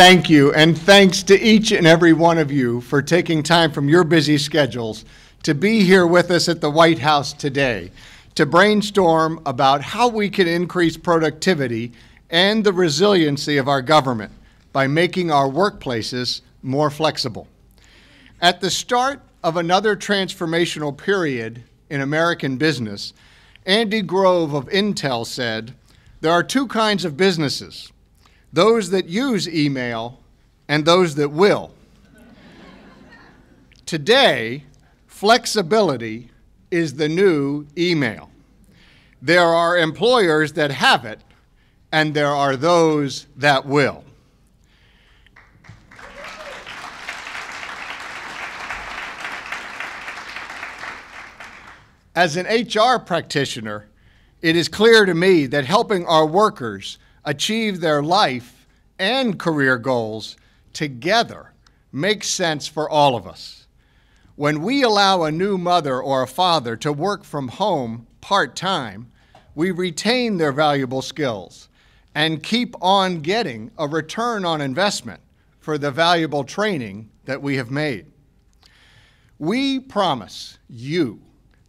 Thank you, and thanks to each and every one of you for taking time from your busy schedules to be here with us at the White House today to brainstorm about how we can increase productivity and the resiliency of our government by making our workplaces more flexible. At the start of another transformational period in American business, Andy Grove of Intel said, "There are two kinds of businesses, those that use email and those that will." Today, flexibility is the new email. There are employers that have it, and there are those that will. As an HR practitioner, it is clear to me that helping our workers achieve their life and career goals together makes sense for all of us. When we allow a new mother or a father to work from home part-time, we retain their valuable skills and keep on getting a return on investment for the valuable training that we have made. We promise you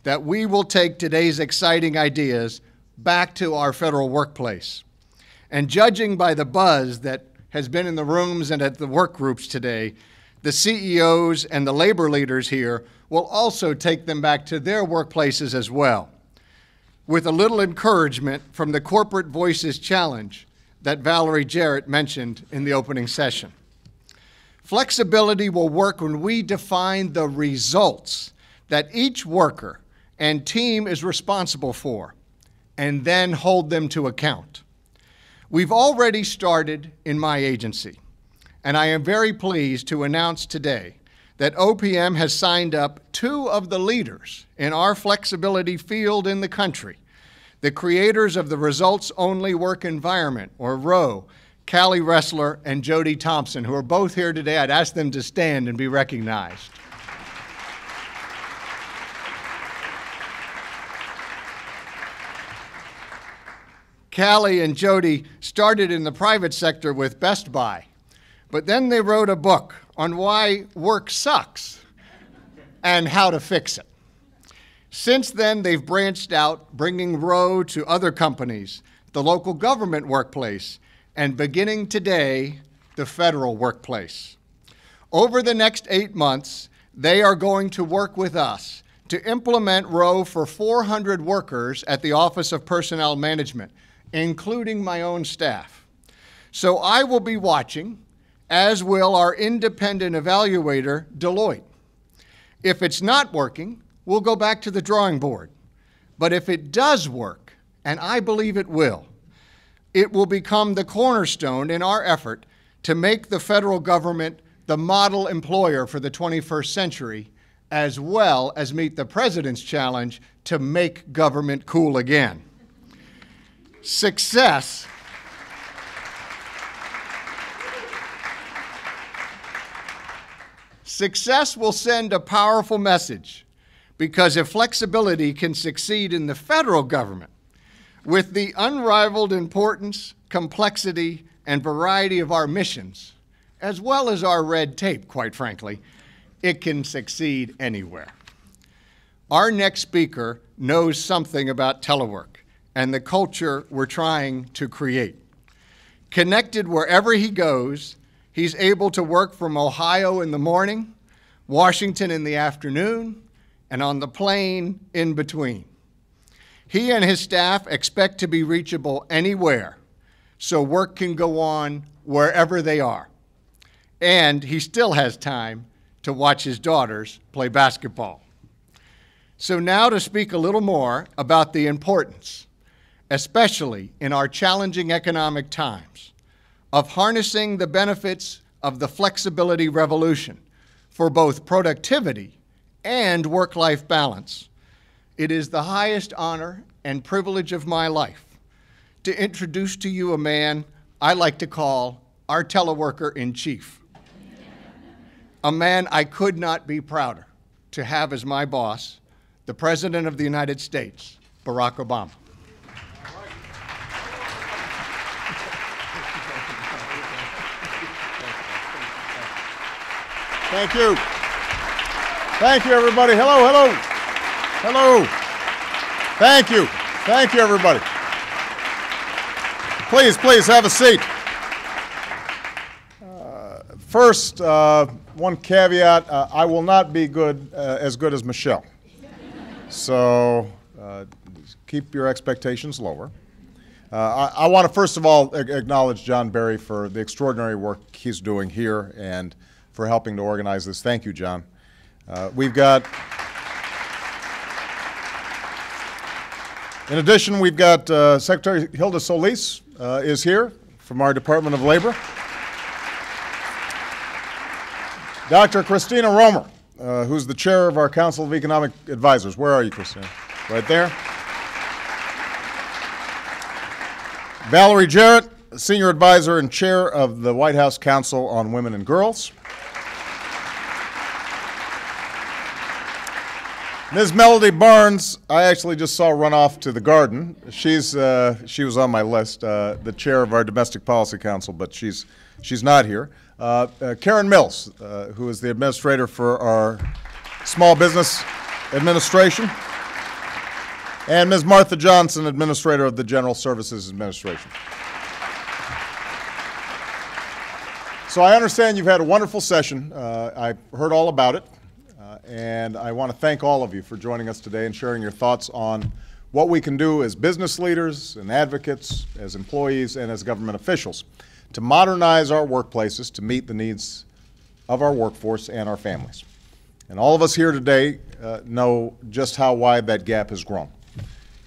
that we will take today's exciting ideas back to our federal workplace. And judging by the buzz that has been in the rooms and at the work groups today, the CEOs and the labor leaders here will also take them back to their workplaces as well, with a little encouragement from the Corporate Voices Challenge that Valerie Jarrett mentioned in the opening session. Flexibility will work when we define the results that each worker and team is responsible for, and then hold them to account. We've already started in my agency, and I am very pleased to announce today that OPM has signed up 2 of the leaders in our flexibility field in the country, the creators of the Results-Only Work Environment, or ROWE, Callie Ressler and Jody Thompson, who are both here today. I'd ask them to stand and be recognized. Callie and Jody started in the private sector with Best Buy, but then they wrote a book on why work sucks and how to fix it. Since then, they've branched out, bringing ROWE to other companies, the local government workplace, and beginning today, the federal workplace. Over the next 8 months, they are going to work with us to implement ROWE for 400 workers at the Office of Personnel Management, including my own staff. So I will be watching, as will our independent evaluator, Deloitte. If it's not working, we'll go back to the drawing board. But if it does work, and I believe it will become the cornerstone in our effort to make the federal government the model employer for the 21st century, as well as meet the President's challenge to make government cool again. Success will send a powerful message, because if flexibility can succeed in the federal government, with the unrivaled importance, complexity, and variety of our missions, as well as our red tape, quite frankly, it can succeed anywhere. Our next speaker knows something about telework and the culture we're trying to create. Connected wherever he goes, he's able to work from Ohio in the morning, Washington in the afternoon, and on the plane in between. He and his staff expect to be reachable anywhere, so work can go on wherever they are. And he still has time to watch his daughters play basketball. So now to speak a little more about the importance, especially in our challenging economic times, of harnessing the benefits of the flexibility revolution for both productivity and work-life balance. It is the highest honor and privilege of my life to introduce to you a man I like to call our teleworker-in-chief. A man I could not be prouder to have as my boss, the President of the United States, Barack Obama. Thank you. Thank you, everybody. Hello, hello. Hello. Thank you. Thank you, everybody. Please, please have a seat. First, one caveat, I will not be as good as Michelle. So keep your expectations lower. I want to first of all acknowledge John Berry for the extraordinary work he's doing here and for helping to organize this. Thank you, John. In addition, we've got Secretary Hilda Solis is here from our Department of Labor. Dr. Christina Romer, who's the chair of our Council of Economic Advisors. Where are you, Christina? Right there. Valerie Jarrett, senior advisor and chair of the White House Council on Women and Girls. Ms. Melody Barnes, I actually just saw run off to the garden. She was on my list, the chair of our Domestic Policy Council, but she's not here. Karen Mills, who is the administrator for our Small Business Administration, and Ms. Martha Johnson, administrator of the General Services Administration. So I understand you've had a wonderful session. I heard all about it, and I want to thank all of you for joining us today and sharing your thoughts on what we can do as business leaders and advocates, as employees, and as government officials to modernize our workplaces to meet the needs of our workforce and our families. And all of us here today know just how wide that gap has grown.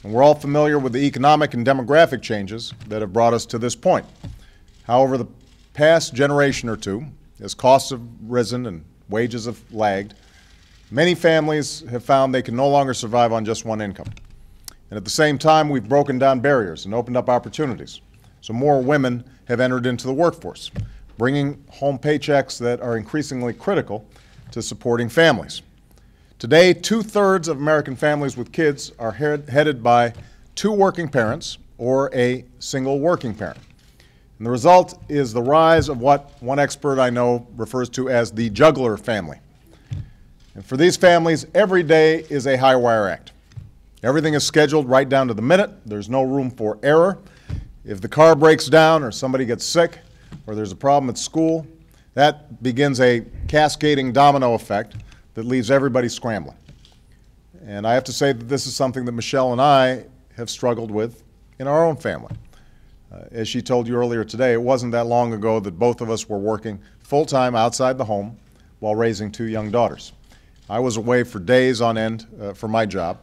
And we're all familiar with the economic and demographic changes that have brought us to this point. However, the past generation or two, as costs have risen and wages have lagged, many families have found they can no longer survive on just one income. And at the same time, we've broken down barriers and opened up opportunities. So more women have entered into the workforce, bringing home paychecks that are increasingly critical to supporting families. Today, 2/3 of American families with kids are headed by two working parents or a single working parent. And the result is the rise of what one expert I know refers to as the juggler family. And for these families, every day is a high-wire act. Everything is scheduled right down to the minute. There's no room for error. If the car breaks down or somebody gets sick or there's a problem at school, that begins a cascading domino effect that leaves everybody scrambling. And I have to say that this is something that Michelle and I have struggled with in our own family. As she told you earlier today, it wasn't that long ago that both of us were working full-time outside the home while raising two young daughters. I was away for days on end for my job,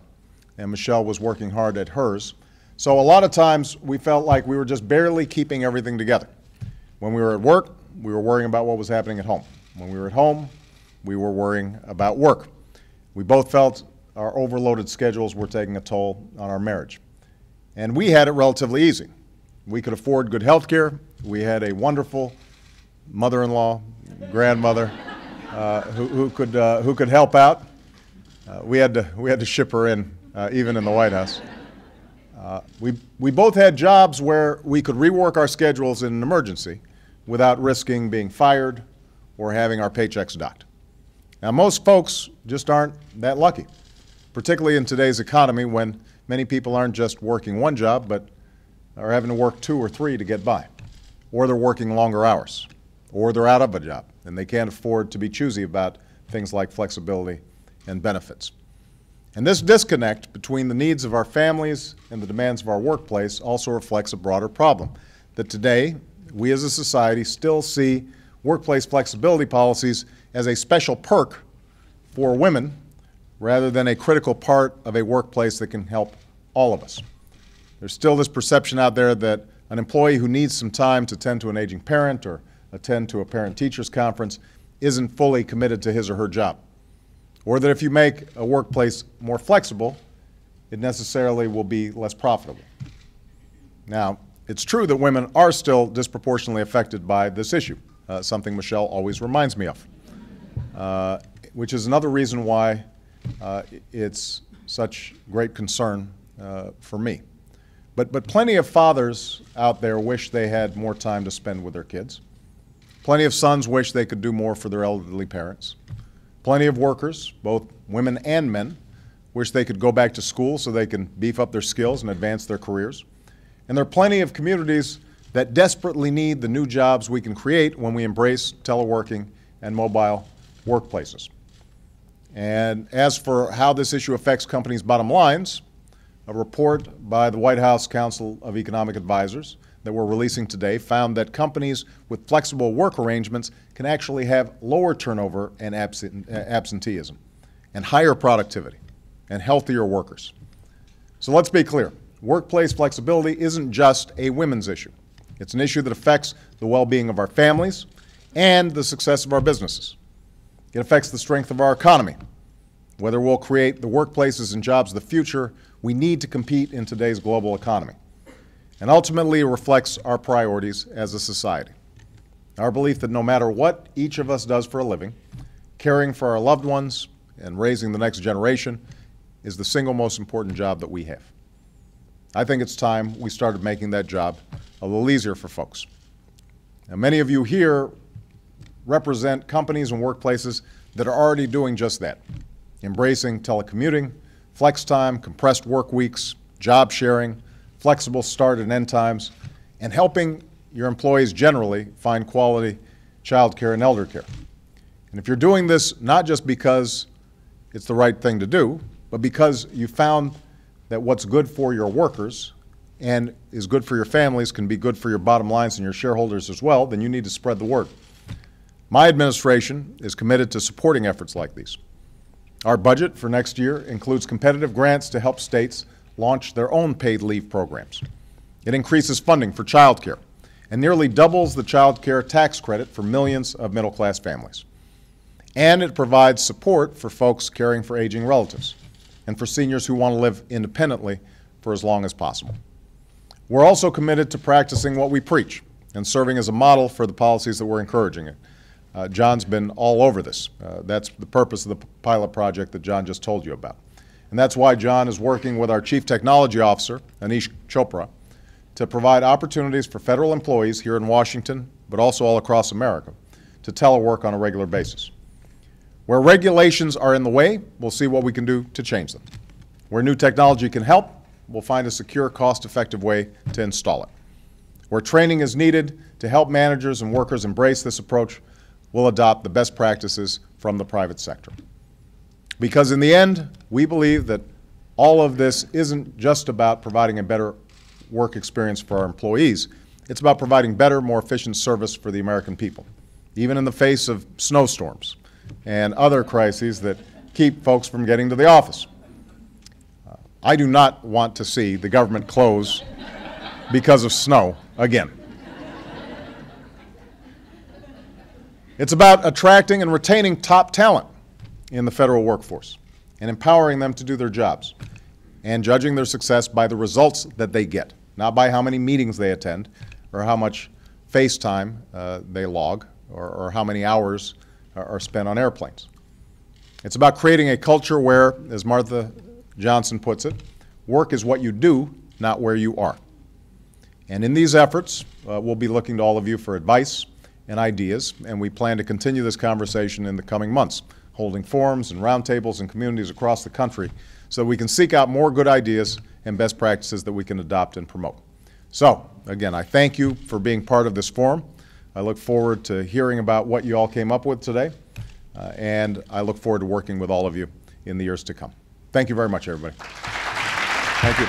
and Michelle was working hard at hers. So a lot of times we felt like we were just barely keeping everything together. When we were at work, we were worrying about what was happening at home. When we were at home, we were worrying about work. We both felt our overloaded schedules were taking a toll on our marriage. And we had it relatively easy. We could afford good health care. We had a wonderful mother-in-law, grandmother, who could help out. We had to ship her in, even in the White House. We both had jobs where we could rework our schedules in an emergency without risking being fired or having our paychecks docked. Now, most folks just aren't that lucky, particularly in today's economy when many people aren't just working one job, but are having to work two or three to get by, or they're working longer hours, or they're out of a job, and they can't afford to be choosy about things like flexibility and benefits. And this disconnect between the needs of our families and the demands of our workplace also reflects a broader problem, that today we as a society still see workplace flexibility policies as a special perk for women rather than a critical part of a workplace that can help all of us. There's still this perception out there that an employee who needs some time to tend to an aging parent or attend to a parent-teachers conference isn't fully committed to his or her job. Or that if you make a workplace more flexible, it necessarily will be less profitable. Now, it's true that women are still disproportionately affected by this issue, something Michelle always reminds me of, which is another reason why it's such great concern for me. But plenty of fathers out there wish they had more time to spend with their kids. Plenty of sons wish they could do more for their elderly parents. Plenty of workers, both women and men, wish they could go back to school so they can beef up their skills and advance their careers. And there are plenty of communities that desperately need the new jobs we can create when we embrace teleworking and mobile workplaces. And as for how this issue affects companies' bottom lines, a report by the White House Council of Economic Advisors that we're releasing today found that companies with flexible work arrangements can actually have lower turnover and absenteeism, and higher productivity, and healthier workers. So let's be clear. Workplace flexibility isn't just a women's issue. It's an issue that affects the well-being of our families and the success of our businesses. It affects the strength of our economy. Whether we'll create the workplaces and jobs of the future we need to compete in today's global economy. And ultimately, it reflects our priorities as a society. Our belief that no matter what each of us does for a living, caring for our loved ones and raising the next generation is the single most important job that we have. I think it's time we started making that job a little easier for folks. Now, many of you here represent companies and workplaces that are already doing just that, embracing telecommuting, flex time, compressed work weeks, job sharing, flexible start and end times, and helping your employees generally find quality child care and elder care. And if you're doing this not just because it's the right thing to do, but because you found that what's good for your workers and is good for your families can be good for your bottom lines and your shareholders as well, then you need to spread the word. My administration is committed to supporting efforts like these. Our budget for next year includes competitive grants to help states launch their own paid leave programs. It increases funding for child care and nearly doubles the child care tax credit for millions of middle-class families. And it provides support for folks caring for aging relatives and for seniors who want to live independently for as long as possible. We're also committed to practicing what we preach and serving as a model for the policies that we're encouraging it. John's been all over this. That's the purpose of the pilot project that John just told you about. And that's why John is working with our Chief Technology Officer, Anish Chopra, to provide opportunities for federal employees here in Washington, but also all across America, to telework on a regular basis. Where regulations are in the way, we'll see what we can do to change them. Where new technology can help, we'll find a secure, cost-effective way to install it. Where training is needed to help managers and workers embrace this approach, we'll adopt the best practices from the private sector. Because in the end, we believe that all of this isn't just about providing a better work experience for our employees. It's about providing better, more efficient service for the American people, even in the face of snowstorms and other crises that keep folks from getting to the office. I do not want to see the government close because of snow again. It's about attracting and retaining top talent in the federal workforce and empowering them to do their jobs and judging their success by the results that they get, not by how many meetings they attend or how much face time they log or how many hours are spent on airplanes. It's about creating a culture where, as Martha Johnson puts it, work is what you do, not where you are. And in these efforts, we'll be looking to all of you for advice and ideas, and we plan to continue this conversation in the coming months, holding forums and roundtables in communities across the country so we can seek out more good ideas and best practices that we can adopt and promote. So, again, I thank you for being part of this forum. I look forward to hearing about what you all came up with today, and I look forward to working with all of you in the years to come. Thank you very much, everybody. Thank you.